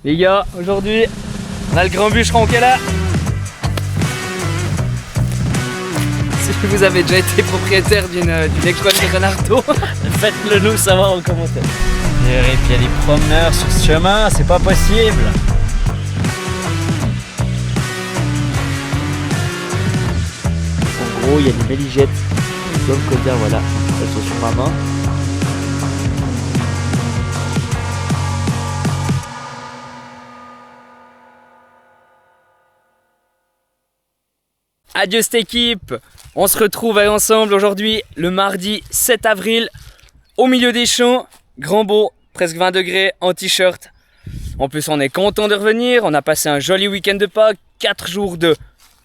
Les gars, aujourd'hui, on a le grand bûcheron qui est là. Si vous avez déjà été propriétaire d'une école de Renardo, faites-le nous savoir en commentaire. Et puis il y a des promeneurs sur ce chemin, c'est pas possible. En gros, il y a des belligettes, comme Codia, voilà, elles sont sur ma main. adieu cette équipe. On se retrouve ensemble aujourd'hui, le mardi 7 avril, au milieu des champs, grand beau, presque 20 degrés, en t-shirt. En plus, on est content de revenir, on a passé un joli week-end de Pâques, 4 jours de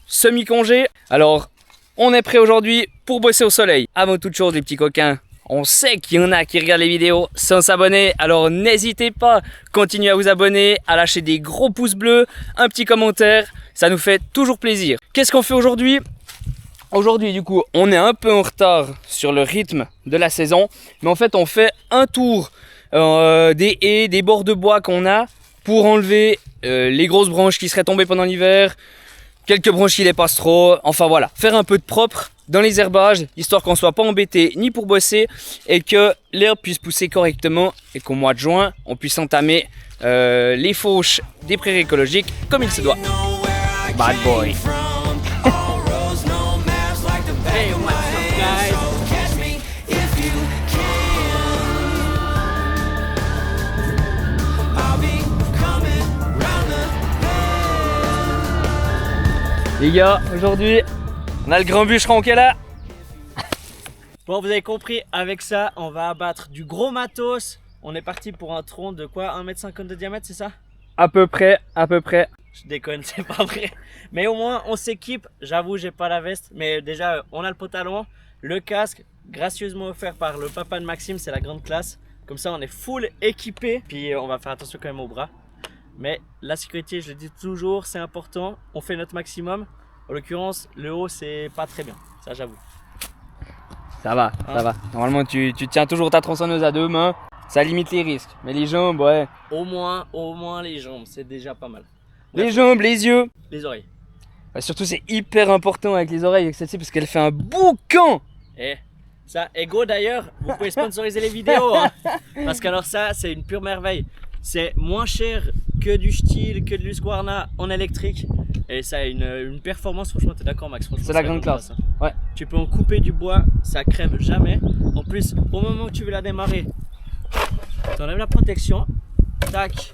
semi-congé. Alors, on est prêt aujourd'hui pour bosser au soleil. Avant toute chose, les petits coquins, on sait qu'il y en a qui regardent les vidéos sans s'abonner, alors n'hésitez pas, continuez à vous abonner, à lâcher des gros pouces bleus, un petit commentaire, ça nous fait toujours plaisir. Qu'est-ce qu'on fait aujourd'hui ? Aujourd'hui, du coup, on est un peu en retard sur le rythme de la saison, mais en fait, on fait un tour des haies, des bords de bois qu'on a pour enlever les grosses branches qui seraient tombées pendant l'hiver, quelques branches qui dépassent trop, enfin voilà, faire un peu de propre dans les herbages, histoire qu'on ne soit pas embêté ni pour bosser et que l'herbe puisse pousser correctement et qu'au mois de juin, on puisse entamer les fauches des prairies écologiques comme il se doit. Bad boy. Hey, what's up, guys? Les gars, aujourd'hui, on a le grand bûcheron qui est là. Bon, vous avez compris, avec ça, on va abattre du gros matos. On est parti pour un tronc de quoi, 1,50 m de diamètre, c'est ça? À peu près, à peu près. Je déconne, c'est pas vrai. Mais au moins, on s'équipe. J'avoue, j'ai pas la veste. Mais déjà, on a le pantalon, le casque, gracieusement offert par le papa de Maxime, c'est la grande classe. Comme ça, on est full équipé. Puis, on va faire attention quand même aux bras. Mais la sécurité, je le dis toujours, c'est important. On fait notre maximum. En l'occurrence, le haut, c'est pas très bien. Ça, j'avoue. Ça va, ça va. Normalement, tu tiens toujours ta tronçonneuse à deux mains. Ça limite les risques. Mais les jambes, ouais. Au moins les jambes, c'est déjà pas mal. Les jambes, les yeux. Les oreilles. Bah, surtout, c'est hyper important avec les oreilles avec celle-ci parce qu'elle fait un boucan. Et ça, Ego d'ailleurs, vous pouvez sponsoriser les vidéos. Hein, parce qu'alors ça, c'est une pure merveille. C'est moins cher que du Stihl, que de l'Husqvarna en électrique. Et ça a une performance, franchement, t'es d'accord Max? C'est la grande classe. Hein. Ouais. Tu peux en couper du bois, ça crève jamais. En plus, au moment où tu veux la démarrer, tu enlèves la protection. Tac.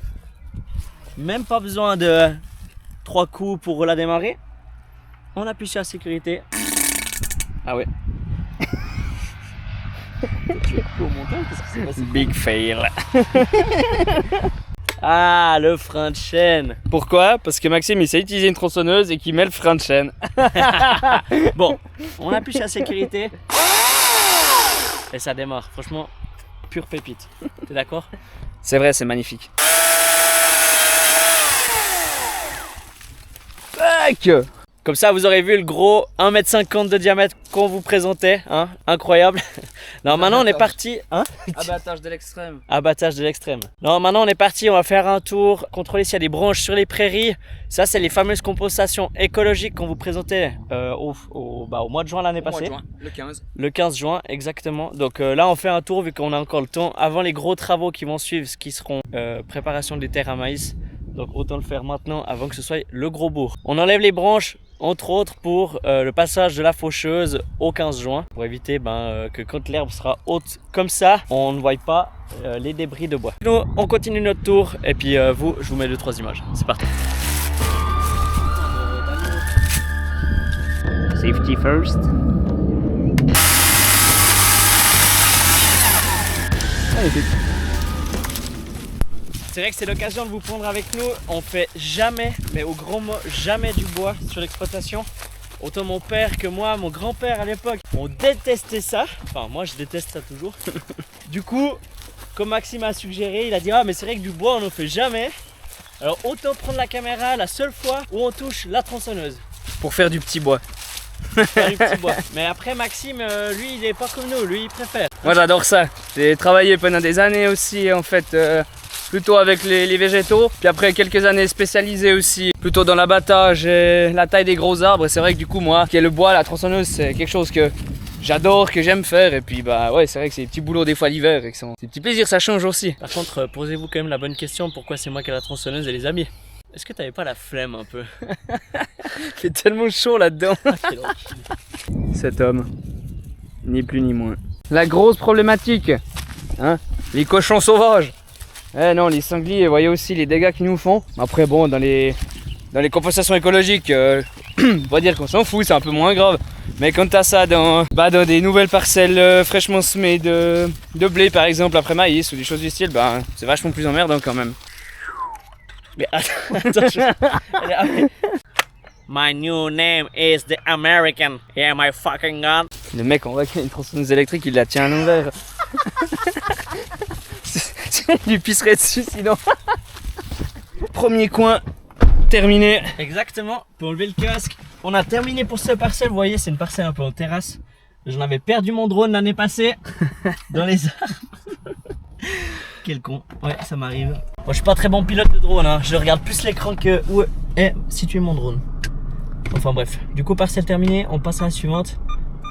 Même pas besoin de 3 coups pour la démarrer. On appuie sur la sécurité. Ah ouais. Au montage, qu'est-ce qui s'est passé? Big fail. Ah, le frein de chaîne. Pourquoi? Parce que Maxime, il sait utiliser une tronçonneuse et qu'il met le frein de chaîne. Bon, on appuie sur la sécurité. Et ça démarre. Franchement, pure pépite. T'es d'accord? C'est vrai, c'est magnifique. Tac! Comme ça, vous aurez vu le gros 1,50 m de diamètre qu'on vous présentait. Hein, incroyable. Non, maintenant on est parti. Hein? Abattage de l'extrême. Abattage de l'extrême. Non, maintenant on est parti, on va faire un tour, contrôler s'il y a des branches sur les prairies. Ça, c'est les fameuses compensations écologiques qu'on vous présentait au mois de juin l'année passée. Mois de juin, le 15. Le 15 juin, exactement. Donc là, on fait un tour vu qu'on a encore le temps avant les gros travaux qui vont suivre, ce qui seront préparation des terres à maïs. Donc autant le faire maintenant avant que ce soit le gros bourg. On enlève les branches, entre autres pour le passage de la faucheuse au 15 juin. Pour éviter que quand l'herbe sera haute comme ça, on ne voit pas les débris de bois. Nous, on continue notre tour et puis je vous mets 2-3 images. C'est parti. Safety first. C'est vrai que c'est l'occasion de vous prendre avec nous. On fait jamais, mais au grand mot, jamais du bois sur l'exploitation. Autant mon père que moi, mon grand-père à l'époque, on détestait ça. Enfin, moi je déteste ça toujours. Du coup, comme Maxime a suggéré, il a dit ah mais c'est vrai que du bois on n'en fait jamais. Alors autant prendre la caméra la seule fois où on touche la tronçonneuse. Pour faire du petit bois. Faire du petit bois. Mais après Maxime, lui il est pas comme nous, lui il préfère. Moi j'adore ça. J'ai travaillé pendant des années aussi en fait plutôt avec les végétaux. Puis après quelques années spécialisées aussi, plutôt dans l'abattage et la taille des gros arbres. Et c'est vrai que du coup moi, qui est le bois, la tronçonneuse, c'est quelque chose que j'adore, que j'aime faire. Et puis bah ouais, c'est vrai que c'est des petits boulots des fois l'hiver et que c'est des petits plaisirs, ça change aussi. Par contre, posez-vous quand même la bonne question, pourquoi c'est moi qui ai la tronçonneuse et les amis? Est-ce que t'avais pas la flemme un peu? Il fait tellement chaud là-dedans. Cet homme, ni plus ni moins. La grosse problématique, hein, les cochons sauvages. Eh non, les sangliers, vous voyez aussi les dégâts qu'ils nous font. Après bon, dans les compensations écologiques, on va dire qu'on s'en fout, c'est un peu moins grave. Mais quand t'as ça dans des nouvelles parcelles fraîchement semées de blé par exemple après maïs ou des choses du style, bah c'est vachement plus emmerdant quand même. Mais attends, My new name is the American. Yeah, my fucking god. Le mec, on voit qu'il a une tronçonneuse électrique, il la tient à l'envers. Il lui pisserait dessus sinon. Premier coin terminé. Exactement, pour enlever le casque. On a terminé pour cette parcelle, vous voyez, c'est une parcelle un peu en terrasse. J'en avais perdu mon drone l'année passée dans les arbres. Quel con, ouais, ça m'arrive. Moi, je suis pas très bon pilote de drone, hein. Je regarde plus l'écran que où est situé mon drone. Enfin bref, du coup, parcelle terminée, on passe à la suivante.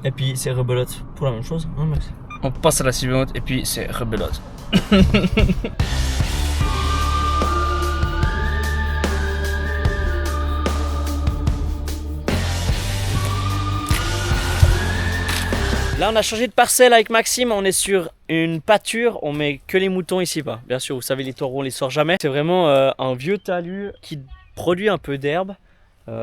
Et puis c'est rebelote pour la même chose, hein, Max? On passe à la suivante et puis c'est rebelote. Là on a changé de parcelle avec Maxime, on est sur une pâture, on met que les moutons ici pas. Bien sûr, vous savez, les taureaux on les sort jamais. C'est vraiment un vieux talus qui produit un peu d'herbe.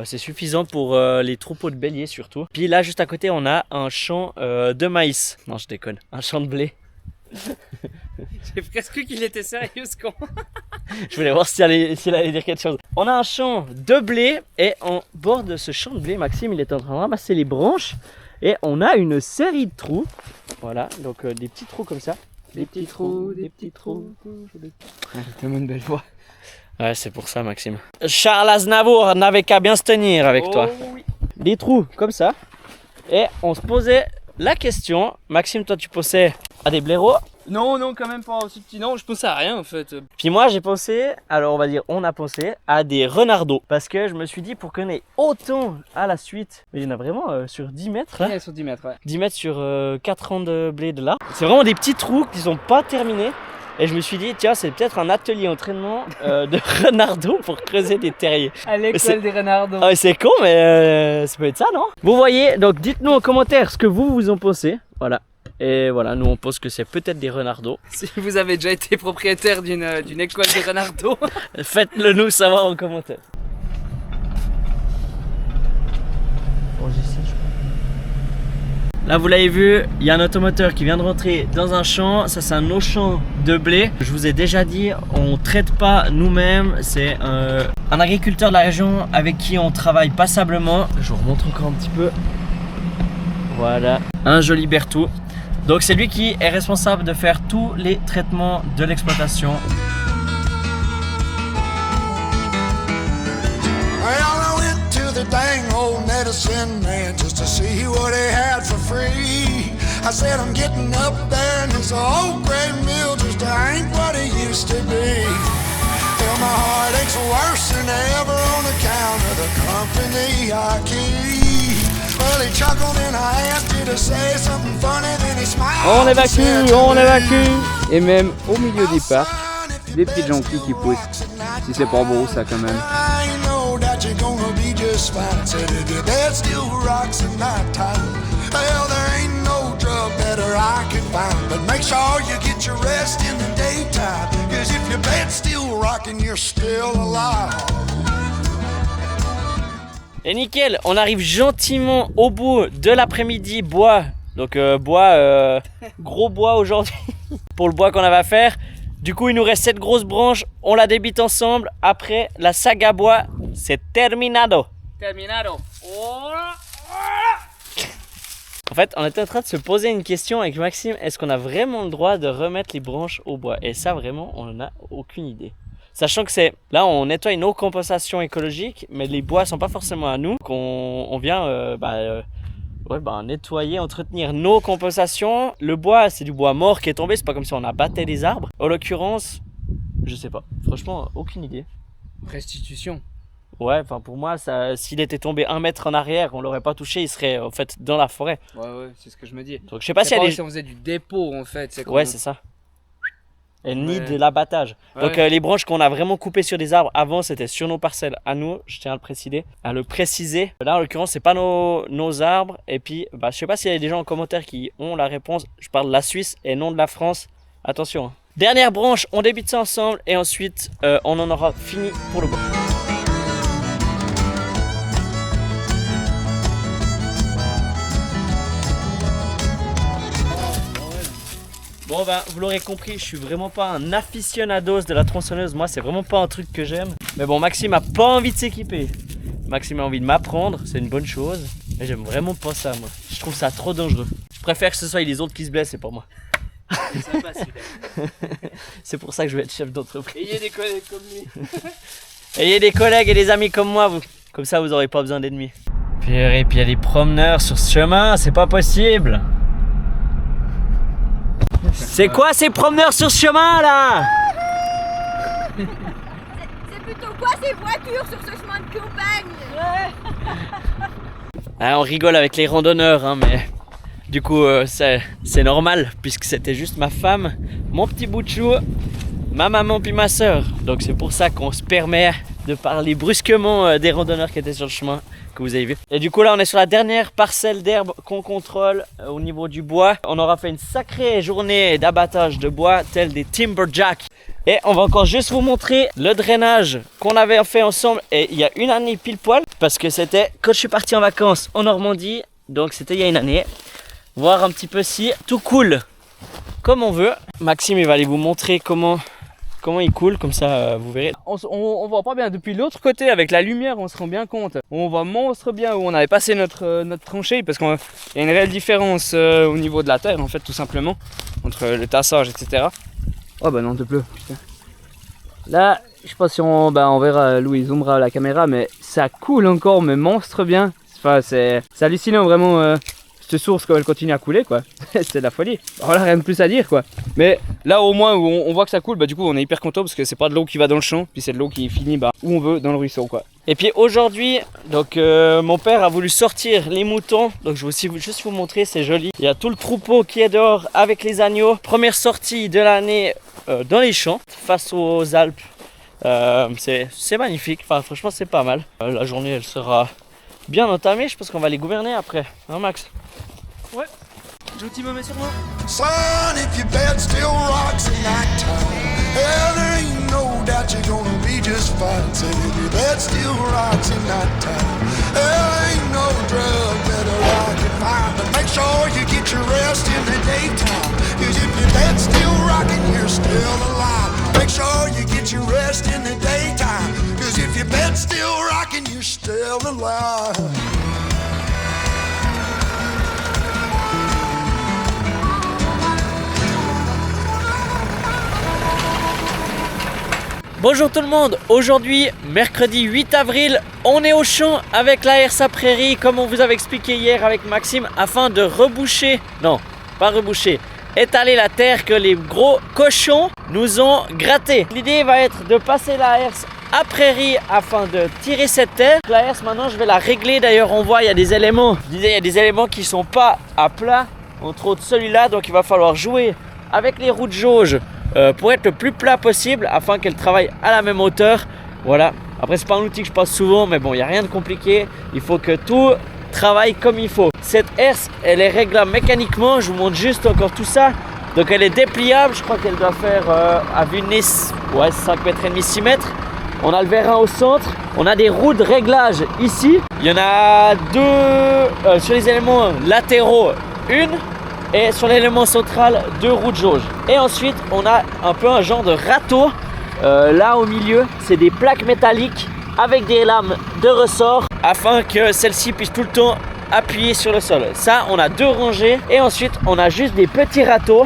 C'est suffisant pour les troupeaux de béliers surtout. Puis là juste à côté on a un champ de maïs. Non je déconne, un champ de blé. J'ai presque cru qu'il était sérieux ce con. Je voulais voir s'il allait dire quelque chose. On a un champ de blé et en bord de ce champ de blé, Maxime il est en train de ramasser les branches. Et on a une série de trous, voilà, donc des petits trous comme ça. Des petits trous, des petits trous. C'est tellement une belle voix. Ouais, c'est pour ça, Maxime. Charles Aznavour n'avait qu'à bien se tenir avec toi. Oui. Des trous comme ça. Et on se posait la question, Maxime, toi tu pensais à des blaireaux? Non, non, quand même pas aussi petit. Non, je pensais à rien en fait. Puis moi j'ai pensé, alors on va dire on a pensé à des renardeaux. Parce que je me suis dit pour qu'on ait autant à la suite, mais il y en a vraiment sur 10 mètres. Hein, Ouais, sur 10 mètres, ouais. 10 mètres sur 4 ans de blé de là. C'est vraiment des petits trous qui sont pas terminés. Et je me suis dit, tiens, c'est peut-être un atelier entraînement de renardeaux pour creuser des terriers. À l'école des renardeaux. Ah, c'est con, mais ça peut être ça, non? Vous voyez, donc dites-nous en commentaire ce que vous en pensez. Voilà. Et voilà, nous on pense que c'est peut-être des renardeaux. Si vous avez déjà été propriétaire d'une école de renardeaux, faites-le nous savoir en commentaire. Là vous l'avez vu, il y a un automoteur qui vient de rentrer dans un champ. Ça c'est un autre champ de blé. Je vous ai déjà dit, on traite pas nous-mêmes. C'est un agriculteur de la région avec qui on travaille passablement. Je vous remontre encore un petit peu. Voilà, un joli Berthoud. Donc c'est lui qui est responsable de faire tous les traitements de l'exploitation. Dang old medicine man just to see what he had for free. I said I'm getting up there and this old gray mill just ain't what it used to be. Well, my heart aches worse than ever on account of the company I keep. Well, he chuckled and I asked you to say something funny, then he smiled. on évacue. Et même au milieu des parcs, des petites jonquilles qui poussent. Si c'est pas beau ça quand même. You're gonna be just fine. Said if your bed still rocks at night time, well, there ain't no drug better I can find. But make sure you get your rest in the daytime, cause if your bed's still rocking, you're still alive. Et nickel, on arrive gentiment au bout de l'après-midi bois. Donc gros bois aujourd'hui pour le bois qu'on avait à faire. Du coup, il nous reste cette grosse branche, on la débite ensemble. Après, la saga bois, c'est terminado. Terminado. En fait, on était en train de se poser une question avec Maxime. Est-ce qu'on a vraiment le droit de remettre les branches au bois? Et ça, vraiment, on n'en a aucune idée. Sachant que là, on nettoie nos compensations écologiques, mais les bois sont pas forcément à nous. On vient nettoyer, entretenir nos compensations. Le bois, c'est du bois mort qui est tombé. C'est pas comme si on abattait des arbres. En l'occurrence, Je sais pas. Franchement, aucune idée. Restitution. Ouais, enfin pour moi, s'il était tombé 1 mètre en arrière, on l'aurait pas touché, il serait en fait dans la forêt. Ouais, c'est ce que je me dis. Donc je sais pas s'il y a des... Si on faisait du dépôt en fait. Ouais, c'est ça. Et ni Ouais. de l'abattage. Ouais. Donc les branches qu'on a vraiment coupées sur des arbres avant, c'était sur nos parcelles à nous, je tiens à le préciser. Là en l'occurrence, c'est pas nos arbres. Et puis, je sais pas s'il y a des gens en commentaire qui ont la réponse. Je parle de la Suisse et non de la France. Attention. Dernière branche, on débite ça ensemble et ensuite on en aura fini pour le bois. Bon vous l'aurez compris, je suis vraiment pas un aficionados de la tronçonneuse. Moi, c'est vraiment pas un truc que j'aime. Mais bon, Maxime a pas envie de s'équiper. Maxime a envie de m'apprendre, c'est une bonne chose. Mais j'aime vraiment pas ça, moi. Je trouve ça trop dangereux. Je préfère que ce soit les autres qui se blessent et pas moi. C'est sympa celui-là. C'est pour ça que je vais être chef d'entreprise. Ayez des collègues comme lui. Ayez des collègues et des amis comme moi, vous. Comme ça, vous aurez pas besoin d'ennemis. Et puis il y a des promeneurs sur ce chemin, c'est pas possible. C'est quoi ces promeneurs sur ce chemin là? C'est plutôt quoi ces voitures sur ce chemin de campagne? On rigole avec les randonneurs, hein, mais du coup c'est normal puisque c'était juste ma femme, mon petit bout de chou, ma maman puis ma soeur. Donc c'est pour ça qu'on se permet de parler brusquement des randonneurs qui étaient sur le chemin que vous avez vu. Et du coup là on est sur la dernière parcelle d'herbe qu'on contrôle au niveau du bois. On aura fait une sacrée journée d'abattage de bois tel des timberjacks. Et on va encore juste vous montrer le drainage qu'on avait fait ensemble et il y a une année pile poil parce que c'était quand je suis parti en vacances en Normandie, donc c'était il y a une année. Voir un petit peu si tout coule comme on veut. Maxime il va aller vous montrer comment il coule, comme ça vous verrez. On voit pas bien depuis l'autre côté avec la lumière, on se rend bien compte. On voit monstre bien où on avait passé notre tranchée parce qu'il y a une réelle différence au niveau de la terre en fait tout simplement entre le tassage etc. Oh bah non, il pleut. Putain. Là, je sais pas si on verra, Louis zoomera la caméra, mais ça coule encore, mais monstre bien. Enfin, c'est hallucinant vraiment. Cette source quand elle continue à couler quoi, c'est de la folie. Voilà, rien de plus à dire quoi. Mais là au moins où on voit que ça coule, du coup on est hyper content parce que c'est pas de l'eau qui va dans le champ, puis c'est de l'eau qui finit où on veut dans le ruisseau quoi. Et puis aujourd'hui, donc mon père a voulu sortir les moutons, donc je vais aussi juste vous montrer, c'est joli. Il y a tout le troupeau qui est dehors avec les agneaux. Première sortie de l'année dans les champs, face aux Alpes. C'est magnifique, enfin franchement c'est pas mal. La journée elle sera bien entamée, je pense qu'on va les gouverner après, hein Max? Ouais, J'outil me met sur moi. Son, if your bed still rocks at nighttime, well, there ain't no doubt you're gonna be just fine. Said if your bed still rocks at nighttime, there ain't no drug that'll rock it fine. But make sure you get your rest in the daytime, 'cause if your bed's still rocking, you're still alive. Make sure you get your rest in the daytime, 'cause if your bed's still rocking, you're still alive. Bonjour tout le monde, aujourd'hui mercredi 8 avril, on est au champ avec la RSA Prairie comme on vous avait expliqué hier avec Maxime afin de reboucher, non pas reboucher, étaler la terre que les gros cochons nous ont gratté. L'idée va être de passer la herse à Prairie afin de tirer cette terre. La herse maintenant je vais la régler, d'ailleurs on voit il y a des éléments, je disais il y a des éléments qui sont pas à plat, entre autres celui-là, donc il va falloir jouer avec les roues de jauge pour être le plus plat possible afin qu'elle travaille à la même hauteur. Voilà, après c'est pas un outil que je passe souvent mais bon il n'y a rien de compliqué, il faut que tout travaille comme il faut. Cette herse elle est réglable mécaniquement, je vous montre juste encore tout ça. Donc elle est dépliable, je crois qu'elle doit faire à vue nez, ouais 5 mètres et demi, 6 mètres. On a le vérin au centre, on a des roues de réglage ici. Il y en a deux sur les éléments latéraux, une. Et sur l'élément central, 2 roues de jauge. Et ensuite, on a un peu un genre de râteau. Là au milieu, c'est des plaques métalliques avec des lames de ressort afin que celle-ci puisse tout le temps appuyer sur le sol. Ça, on a 2 rangées. Et ensuite, on a juste des petits râteaux,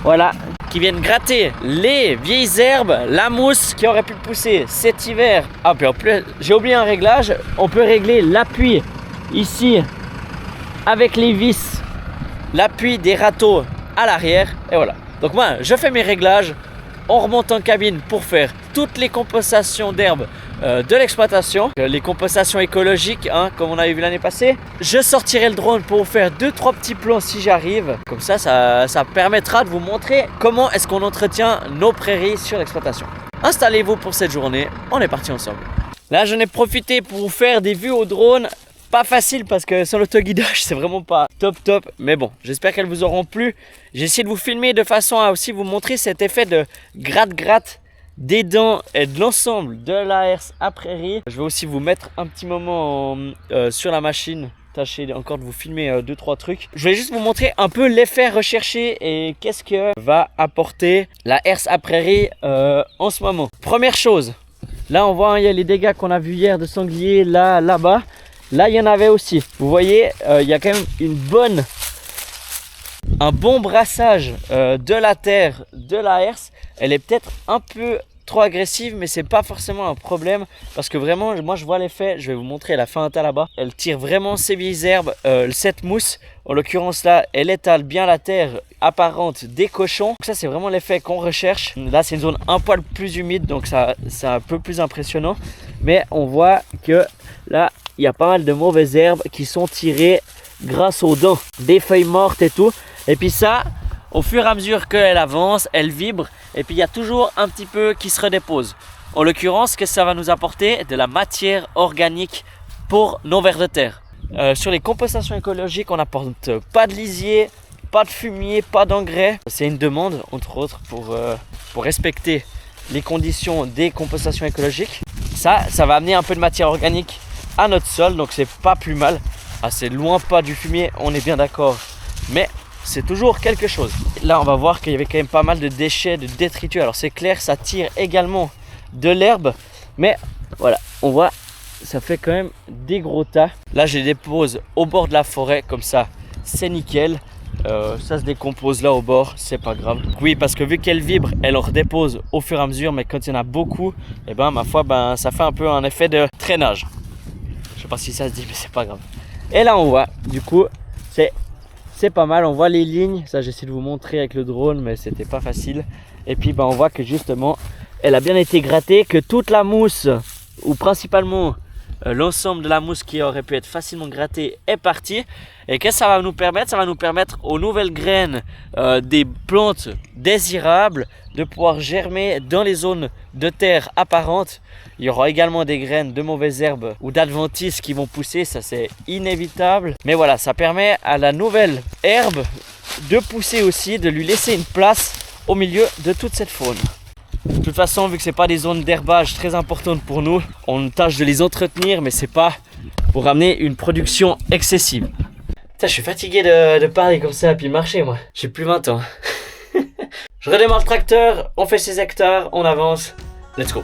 voilà, qui viennent gratter les vieilles herbes, la mousse qui aurait pu pousser cet hiver. Ah, puis en plus, j'ai oublié un réglage. On peut régler l'appui ici avec les vis. L'appui des râteaux à l'arrière et voilà. Donc moi je fais mes réglages, on remonte en cabine pour faire toutes les compostations d'herbes de l'exploitation, les compostations écologiques, hein, comme on avait vu l'année passée. Je sortirai le drone pour vous faire 2-3 petits plans si j'arrive. Comme ça permettra de vous montrer comment est-ce qu'on entretient nos prairies sur l'exploitation. Installez-vous pour cette journée, on est parti ensemble. Là, j'en ai profité pour vous faire des vues au drone. Pas facile parce que sans l'autoguidage, c'est vraiment pas top. Mais bon, j'espère qu'elles vous auront plu. J'ai essayé de vous filmer de façon à aussi vous montrer cet effet de gratte-gratte des dents et de l'ensemble de la herse à prairie. Je vais aussi vous mettre un petit moment sur la machine. Tâchez encore de vous filmer 2-3 trucs. Je vais juste vous montrer un peu l'effet recherché et qu'est-ce que va apporter la herse à prairie en ce moment. Première chose, là on voit, il y a les dégâts qu'on a vu hier de sanglier là-bas. Là, il y en avait aussi. Vous voyez, il y a quand même un bon brassage de la terre, de la herse. Elle est peut-être un peu trop agressive, mais c'est pas forcément un problème parce que vraiment, moi je vois l'effet. Je vais vous montrer, elle a fait un tas là-bas. Elle tire vraiment ses vieilles herbes. Cette mousse, en l'occurrence là, elle étale bien la terre apparente des cochons. Donc ça, c'est vraiment l'effet qu'on recherche. Là, c'est une zone un poil plus humide, donc ça c'est un peu plus impressionnant. Mais on voit que là, il y a pas mal de mauvaises herbes qui sont tirées grâce aux dents, des feuilles mortes et tout. Et puis ça, au fur et à mesure qu'elle avance, elle vibre. Et puis il y a toujours un petit peu qui se redépose. En l'occurrence, qu'est-ce que ça va nous apporter? De la matière organique pour nos vers de terre. Sur les compostations écologiques, on n'apporte pas de lisier, pas de fumier, pas d'engrais. C'est une demande, entre autres, pour respecter les conditions des compostations écologiques. Ça va amener un peu de matière organique à notre sol, donc c'est pas plus mal. C'est loin pas du fumier, on est bien d'accord, mais c'est toujours quelque chose. Là, on va voir qu'il y avait quand même pas mal de déchets, de détritus. Alors c'est clair, ça tire également de l'herbe, mais voilà, on voit, ça fait quand même des gros tas. Là, je les dépose au bord de la forêt, comme ça, c'est nickel. Ça se décompose là au bord, c'est pas grave. Oui, parce que vu qu'elle vibre, elle en redépose au fur et à mesure, mais quand il y en a beaucoup, et ma foi, ça fait un peu un effet de traînage. Je sais pas si ça se dit, mais c'est pas grave. Et là, on voit, du coup, c'est pas mal. On voit les lignes. Ça, j'essaie de vous montrer avec le drone, mais c'était pas facile. Et puis, on voit que justement, elle a bien été grattée, que toute la mousse, ou principalement l'ensemble de la mousse qui aurait pu être facilement grattée, est partie. Et qu'est-ce que ça va nous permettre? Ça va nous permettre aux nouvelles graines des plantes désirables de pouvoir germer dans les zones de terre apparentes. Il y aura également des graines de mauvaises herbes ou d'adventices qui vont pousser, ça c'est inévitable. Mais voilà, ça permet à la nouvelle herbe de pousser aussi, de lui laisser une place au milieu de toute cette faune. De toute façon, vu que c'est pas des zones d'herbage très importantes pour nous, on tâche de les entretenir, mais c'est pas pour amener une production excessive. Putain, je suis fatigué de parler comme ça et puis marcher, moi. J'ai plus 20 ans. Je redémarre le tracteur, on fait ses hectares, on avance. Let's go.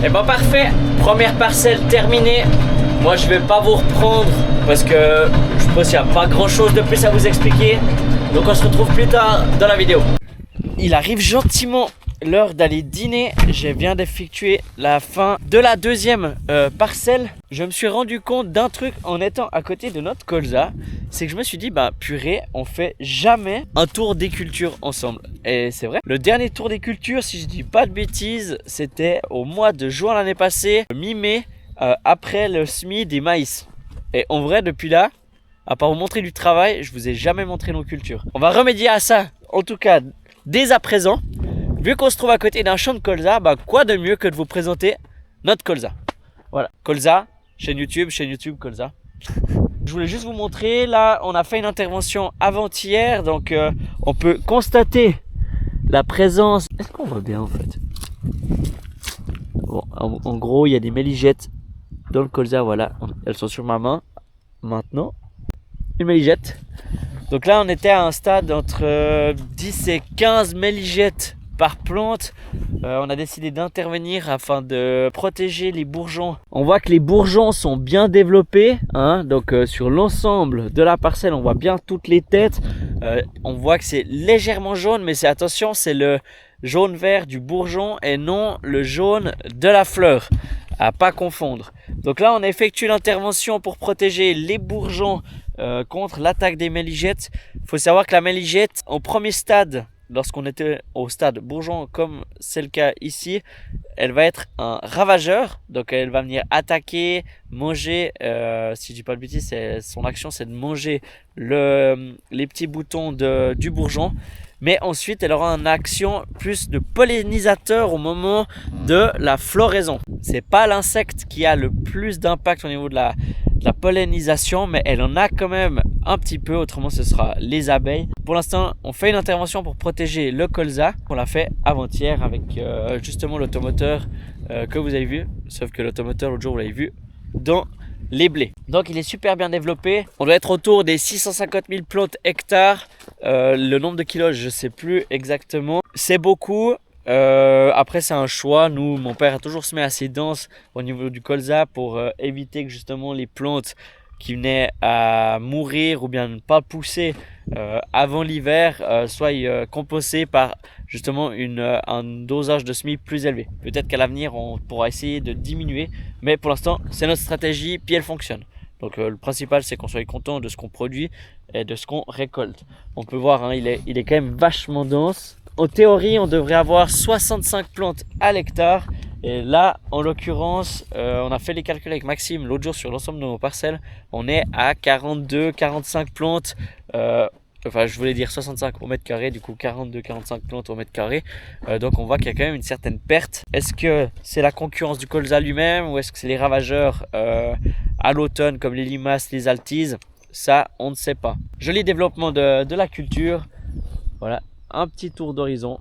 Et bon, parfait, première parcelle terminée. Moi je vais pas vous reprendre parce que je pense qu'il n'y a pas grand chose de plus à vous expliquer. Donc on se retrouve plus tard dans la vidéo. Il arrive gentiment l'heure d'aller dîner. Je viens d'effectuer la fin de la deuxième parcelle. Je me suis rendu compte d'un truc en étant à côté de notre colza. C'est que je me suis dit, purée, on fait jamais un tour des cultures ensemble. Et c'est vrai. Le dernier tour des cultures, si je dis pas de bêtises, c'était au mois de juin l'année passée, mi-mai, après le semis des maïs. Et en vrai, depuis là, à part vous montrer du travail, je vous ai jamais montré nos cultures. On va remédier à ça, en tout cas, dès à présent. Vu qu'on se trouve à côté d'un champ de colza, quoi de mieux que de vous présenter notre colza. Voilà, colza, chaîne YouTube colza. Je voulais juste vous montrer, là on a fait une intervention avant-hier, donc on peut constater la présence. Est-ce qu'on voit bien en fait? Bon, en gros il y a des méligettes dans le colza, voilà, elles sont sur ma main maintenant. Une méligette. Donc là on était à un stade entre 10 et 15 méligettes par plante. On a décidé d'intervenir afin de protéger les bourgeons. On voit que les bourgeons sont bien développés, hein, donc sur l'ensemble de la parcelle on voit bien toutes les têtes. On voit que c'est légèrement jaune, mais attention, c'est le jaune vert du bourgeon et non le jaune de la fleur, à pas confondre. Donc là on effectue l'intervention pour protéger les bourgeons contre l'attaque des méligettes. Il faut savoir que la méligette, au premier stade, lorsqu'on était au stade bourgeon comme c'est le cas ici, elle va être un ravageur, donc elle va venir attaquer, manger, si je dis pas de bêtises, son action c'est de manger les petits boutons du bourgeon. Mais ensuite elle aura une action plus de pollinisateur au moment de la floraison. C'est pas l'insecte qui a le plus d'impact au niveau de la pollinisation, mais elle en a quand même un petit peu, autrement ce sera les abeilles. Pour l'instant on fait une intervention pour protéger le colza. On l'a fait avant-hier avec justement l'automoteur que vous avez vu, sauf que l'automoteur l'autre jour vous l'avez vu dans les blés. Donc il est super bien développé. On doit être autour des 650 000 plantes hectares. Le nombre de kilos je sais plus exactement. C'est beaucoup. Après c'est un choix. Nous, mon père a toujours semé assez dense au niveau du colza pour éviter que justement les plantes qui venaient à mourir ou bien ne pas pousser avant l'hiver soient compensées par justement un dosage de semis plus élevé. Peut-être qu'à l'avenir on pourra essayer de diminuer, mais pour l'instant c'est notre stratégie puis elle fonctionne. Donc le principal c'est qu'on soit content de ce qu'on produit et de ce qu'on récolte. On peut voir, hein, il est quand même vachement dense. En théorie on devrait avoir 65 plantes à l'hectare. Et là, en l'occurrence, on a fait les calculs avec Maxime l'autre jour sur l'ensemble de nos parcelles. On est à 42-45 plantes. Enfin, je voulais dire 65 au mètre carré, du coup 42-45 plantes au mètre carré. Donc on voit qu'il y a quand même une certaine perte. Est-ce que c'est la concurrence du colza lui-même ou est-ce que c'est les ravageurs à l'automne comme les limaces, les altises? Ça, on ne sait pas. Joli développement de la culture. Voilà, un petit tour d'horizon.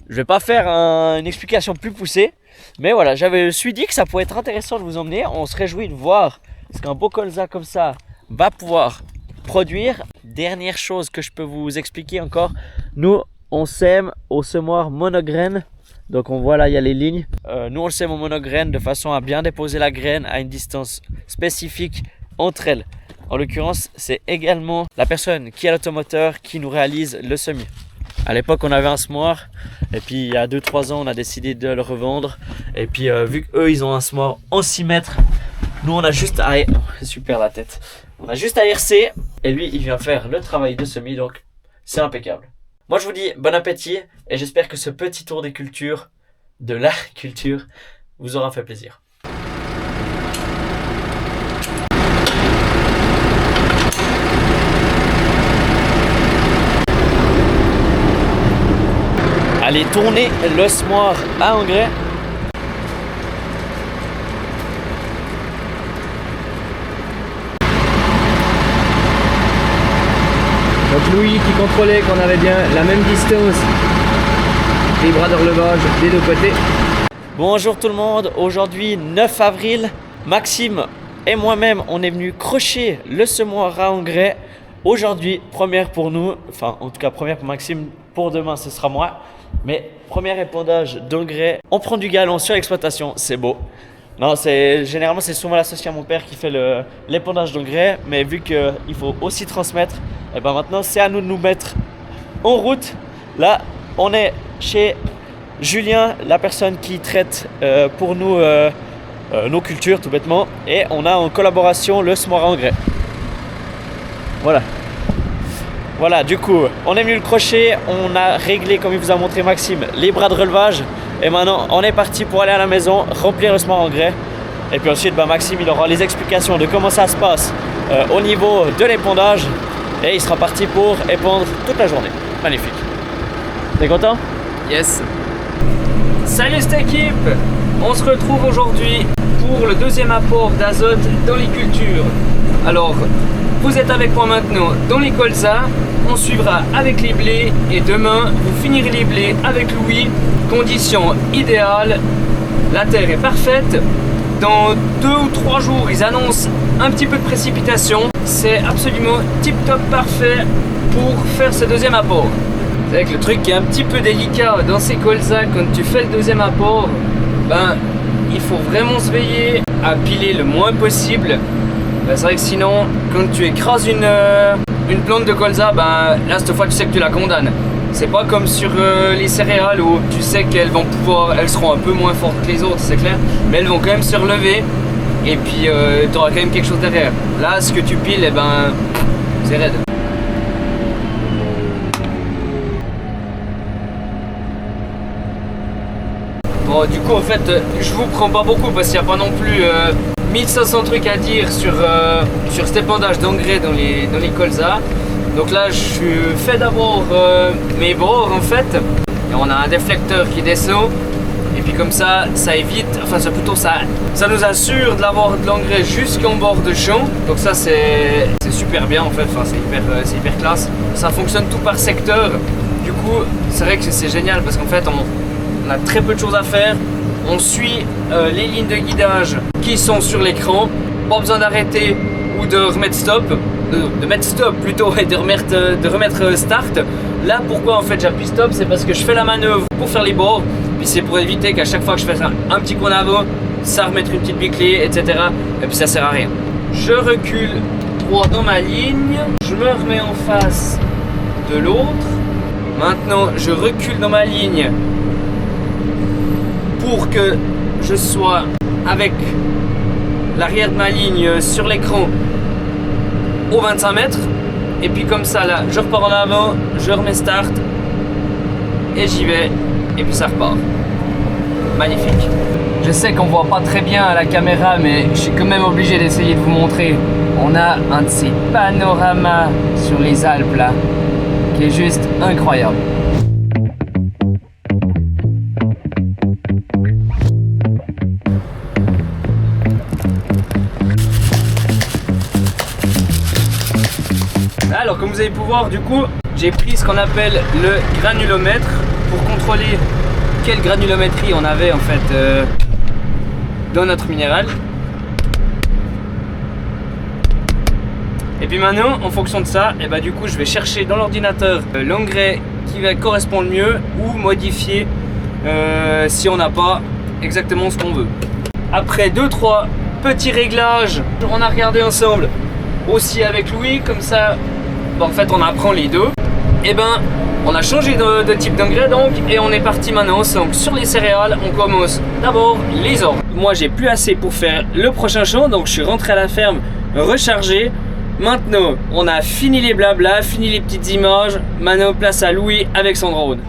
Je vais pas faire une explication plus poussée, mais voilà, je me suis dit que ça pourrait être intéressant de vous emmener. On se réjouit de voir ce qu'un beau colza comme ça va pouvoir produire. Dernière chose que je peux vous expliquer encore, nous on sème au semoir monograine. Donc on voit là, il y a les lignes. Nous on le sème au monograine de façon à bien déposer la graine à une distance spécifique entre elles. En l'occurrence, c'est également la personne qui a l'automoteur qui nous réalise le semis. À l'époque on avait un semoir et puis il y a 2-3 ans on a décidé de le revendre. Et puis vu qu'eux ils ont un semoir en 6 mètres, nous on a juste à... Oh, super la tête. On a juste à hercer et lui il vient faire le travail de semis, donc c'est impeccable. Moi je vous dis bon appétit et j'espère que ce petit tour des cultures, de la culture, vous aura fait plaisir. Allez tourner le semoir à engrais. Donc Louis qui contrôlait qu'on avait bien la même distance des bras de relevage des deux côtés. Bonjour tout le monde, aujourd'hui 9 avril, Maxime et moi-même on est venus crocher le semoir à engrais. Aujourd'hui, première pour nous, enfin en tout cas première pour Maxime, pour demain ce sera moi. Mais premier épandage d'engrais, on prend du galon sur l'exploitation, c'est beau. Non, généralement c'est souvent l'associé à mon père qui fait l'épandage d'engrais, mais vu qu'il faut aussi transmettre, et ben maintenant c'est à nous de nous mettre en route. Là, on est chez Julien, la personne qui traite pour nous nos cultures tout bêtement, et on a en collaboration le semoir à engrais. Voilà, du coup, on est venu le crocher, on a réglé, comme il vous a montré Maxime, les bras de relevage. Et maintenant, on est parti pour aller à la maison, remplir le semoir à engrais. Et puis ensuite, Maxime, il aura les explications de comment ça se passe au niveau de l'épandage. Et il sera parti pour épandre toute la journée. Magnifique. T'es content? Yes. Salut cette équipe. On se retrouve aujourd'hui pour le deuxième apport d'azote dans les cultures. Alors, vous êtes avec moi maintenant dans les colzas, on suivra avec les blés et demain vous finirez les blés avec Louis. Conditions idéales, la terre est parfaite. Dans 2 ou 3 jours, ils annoncent un petit peu de précipitation. C'est absolument tip top parfait pour faire ce deuxième apport. C'est vrai que le truc qui est un petit peu délicat dans ces colzas quand tu fais le deuxième apport, ben il faut vraiment se veiller à piler le moins possible. Ben, c'est vrai que sinon, quand tu écrases une plante de colza, ben là cette fois tu sais que tu la condamnes. C'est pas comme sur les céréales où tu sais qu'elles vont pouvoir, elles seront un peu moins fortes que les autres, c'est clair, mais elles vont quand même se relever et puis tu auras quand même quelque chose derrière. Là, ce que tu piles, eh ben, c'est raide. Bon, du coup, en fait, je vous prends pas beaucoup parce qu'il n'y a pas non plus 1500 trucs à dire sur cet épandage d'engrais dans les colzas. Donc là, je fais d'abord mes bords en fait. Et on a un déflecteur qui descend. Et puis comme ça, ça évite, enfin c'est plutôt ça nous assure d'avoir de l'engrais jusqu'en bord de champ. Donc ça c'est super bien en fait, enfin, c'est hyper classe. Ça fonctionne tout par secteur. Du coup, c'est vrai que c'est génial parce qu'en fait, on a très peu de choses à faire. On suit les lignes de guidage qui sont sur l'écran. Pas besoin d'arrêter ou de remettre stop. De mettre stop plutôt et de remettre start. Là pourquoi en fait j'appuie stop, c'est parce que je fais la manœuvre pour faire les bords, puis c'est pour éviter qu'à chaque fois que je fais un petit coin avant, ça remettre une petite biclée, etc. Et puis ça sert à rien. Je recule droit dans ma ligne, je me remets en face de l'autre. Maintenant je recule dans ma ligne pour que je sois avec l'arrière de ma ligne sur l'écran aux 25 mètres. Et puis comme ça là, je repars en avant, je remets start et j'y vais et puis ça repart. Magnifique. Je sais qu'on voit pas très bien à la caméra, mais je suis quand même obligé d'essayer de vous montrer. On a un de ces panoramas sur les Alpes là, qui est juste incroyable. Alors comme vous avez pu voir, du coup j'ai pris ce qu'on appelle le granulomètre pour contrôler quelle granulométrie on avait en fait dans notre minéral. Et puis maintenant en fonction de ça, et bah, du coup je vais chercher dans l'ordinateur l'engrais qui va correspondre mieux ou modifier si on n'a pas exactement ce qu'on veut. Après 2-3 petits réglages, on a regardé ensemble aussi avec Louis, comme ça en fait on apprend les deux. Et ben on a changé de type d'engrais donc et on est parti maintenant ensemble sur les céréales. On commence d'abord les orges. Moi j'ai plus assez pour faire le prochain champ, donc je suis rentré à la ferme recharger. Maintenant on a fini les blablas, fini les petites images. Maintenant place à Louis avec son drone.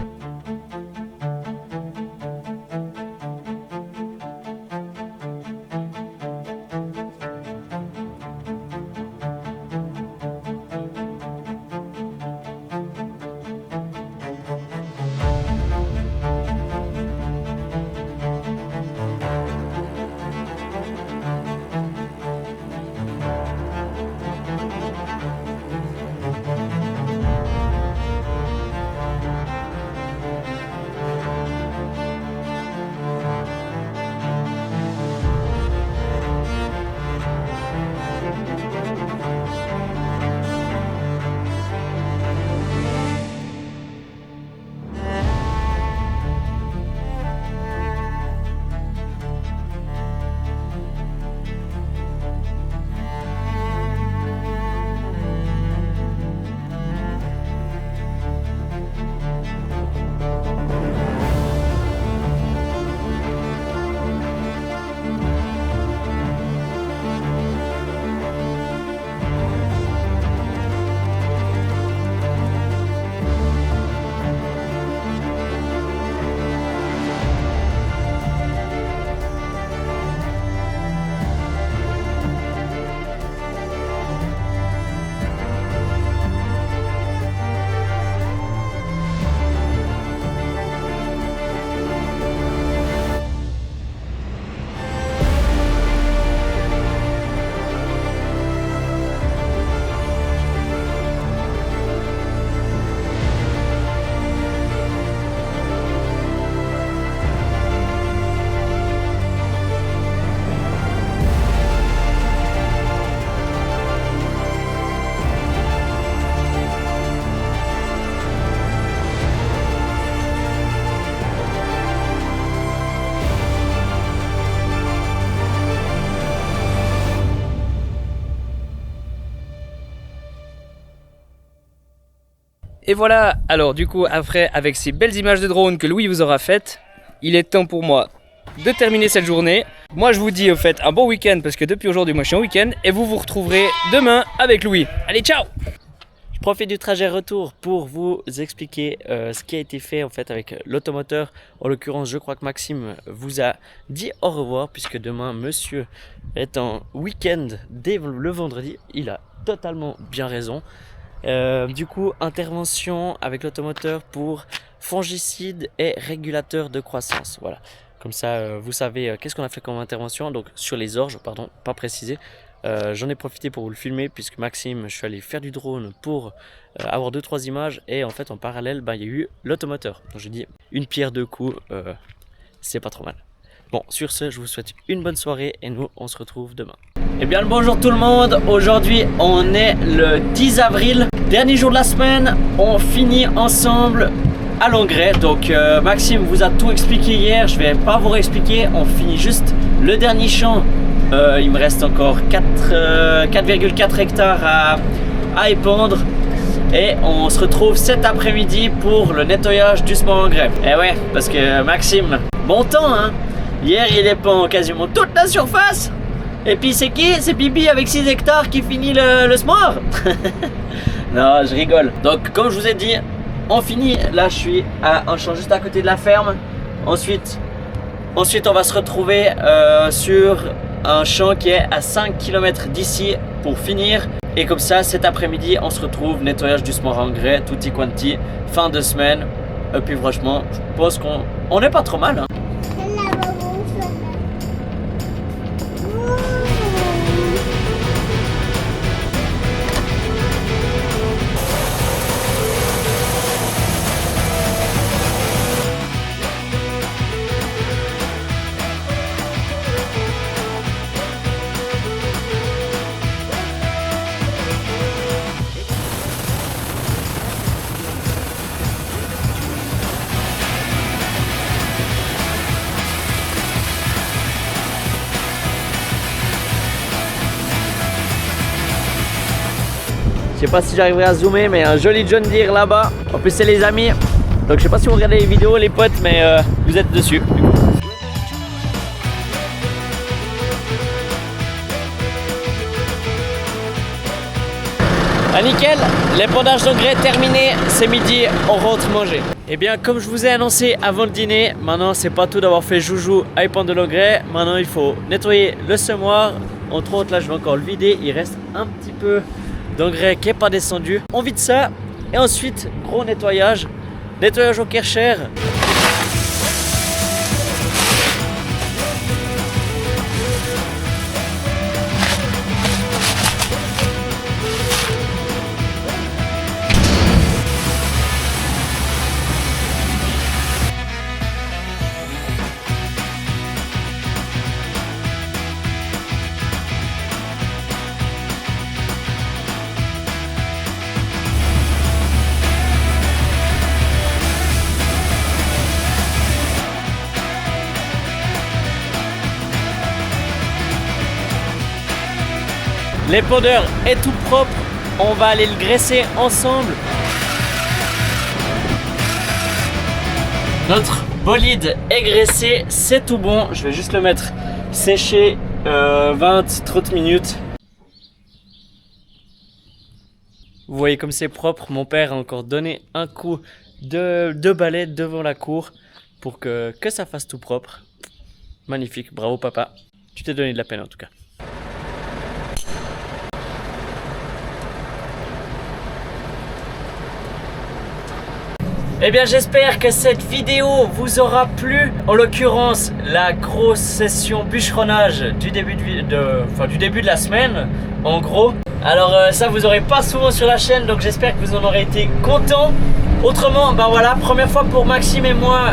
Et voilà, alors du coup après avec ces belles images de drone que Louis vous aura faites, il est temps pour moi de terminer cette journée. Moi je vous dis au fait un bon week-end parce que depuis aujourd'hui moi je suis en week-end et vous vous retrouverez demain avec Louis. Allez ciao! Je profite du trajet retour pour vous expliquer ce qui a été fait en fait avec l'automoteur. En l'occurrence, je crois que Maxime vous a dit au revoir puisque demain, monsieur est en week-end dès le vendredi. Il a totalement bien raison. Du coup, intervention avec l'automoteur pour fongicide et régulateur de croissance. Voilà. Comme ça, vous savez qu'est-ce qu'on a fait comme intervention. Donc sur les orges, pardon, pas précisé. J'en ai profité pour vous le filmer puisque Maxime, je suis allé faire du drone pour avoir 2-3 images et en fait en parallèle il y a eu l'automoteur. Donc je dis une pierre deux coups, c'est pas trop mal. Bon, sur ce, je vous souhaite une bonne soirée et nous on se retrouve demain. Eh bien le bonjour tout le monde, aujourd'hui on est le 10 avril, dernier jour de la semaine, on finit ensemble à l'engrais. Donc Maxime vous a tout expliqué hier, je vais pas vous réexpliquer, on finit juste le dernier champ. Il me reste encore 4,4 hectares à épandre et on se retrouve cet après-midi pour le nettoyage du semence engrais. Et ouais, parce que Maxime, bon temps hein, hier il épand quasiment toute la surface et puis c'est qui? C'est Bibi avec 6 hectares qui finit le semence. Non, je rigole. Donc comme je vous ai dit, on finit, là je suis à un champ juste à côté de la ferme. Ensuite on va se retrouver sur un champ qui est à 5 km d'ici pour finir. Et comme ça, cet après-midi, on se retrouve, nettoyage du semence engrais, tutti quanti, fin de semaine. Et puis franchement, je pense qu'on n'est pas trop mal. Hein. Je sais pas si j'arriverai à zoomer, mais un joli John Deere là-bas. En plus c'est les amis. Donc je sais pas si vous regardez les vidéos les potes, mais vous êtes dessus. Ah nickel, l'épandage d'engrais terminé, c'est midi, on rentre manger. Et bien comme je vous ai annoncé avant le dîner, maintenant c'est pas tout d'avoir fait joujou à épandre de l'engrais. Maintenant il faut nettoyer le semoir. Entre autres là je vais encore le vider, il reste un petit peu d'engrais qui n'est pas descendu. On vide ça et ensuite gros nettoyage au Kärcher. L'épandeur est tout propre, on va aller le graisser ensemble. Notre bolide est graissé, c'est tout bon. Je vais juste le mettre sécher 20-30 minutes. Vous voyez comme c'est propre, mon père a encore donné un coup de balai devant la cour pour que ça fasse tout propre. Magnifique, bravo papa, tu t'es donné de la peine en tout cas. Eh bien j'espère que cette vidéo vous aura plu. En l'occurrence la grosse session bûcheronnage du début de la semaine en gros. Alors ça vous aurez pas souvent sur la chaîne, donc j'espère que vous en aurez été contents. Autrement, ben voilà, première fois pour Maxime et moi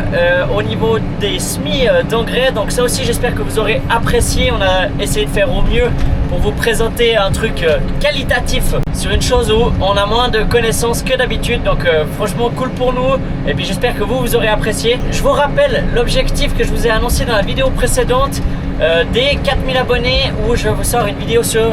au niveau des semis d'engrais. Donc ça aussi j'espère que vous aurez apprécié. On a essayé de faire au mieux pour vous présenter un truc qualitatif sur une chose où on a moins de connaissances que d'habitude. Donc franchement cool pour nous. Et puis j'espère que vous aurez apprécié. Je vous rappelle l'objectif que je vous ai annoncé dans la vidéo précédente. Des 4000 abonnés où je vous sors une vidéo sur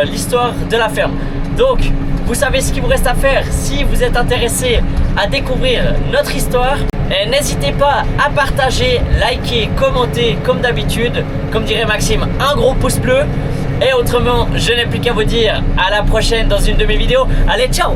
l'histoire de la ferme. Donc, vous savez ce qu'il vous reste à faire si vous êtes intéressé à découvrir notre histoire. Et n'hésitez pas à partager, liker, commenter comme d'habitude. Comme dirait Maxime, un gros pouce bleu. Et autrement, je n'ai plus qu'à vous dire à la prochaine dans une de mes vidéos. Allez, ciao!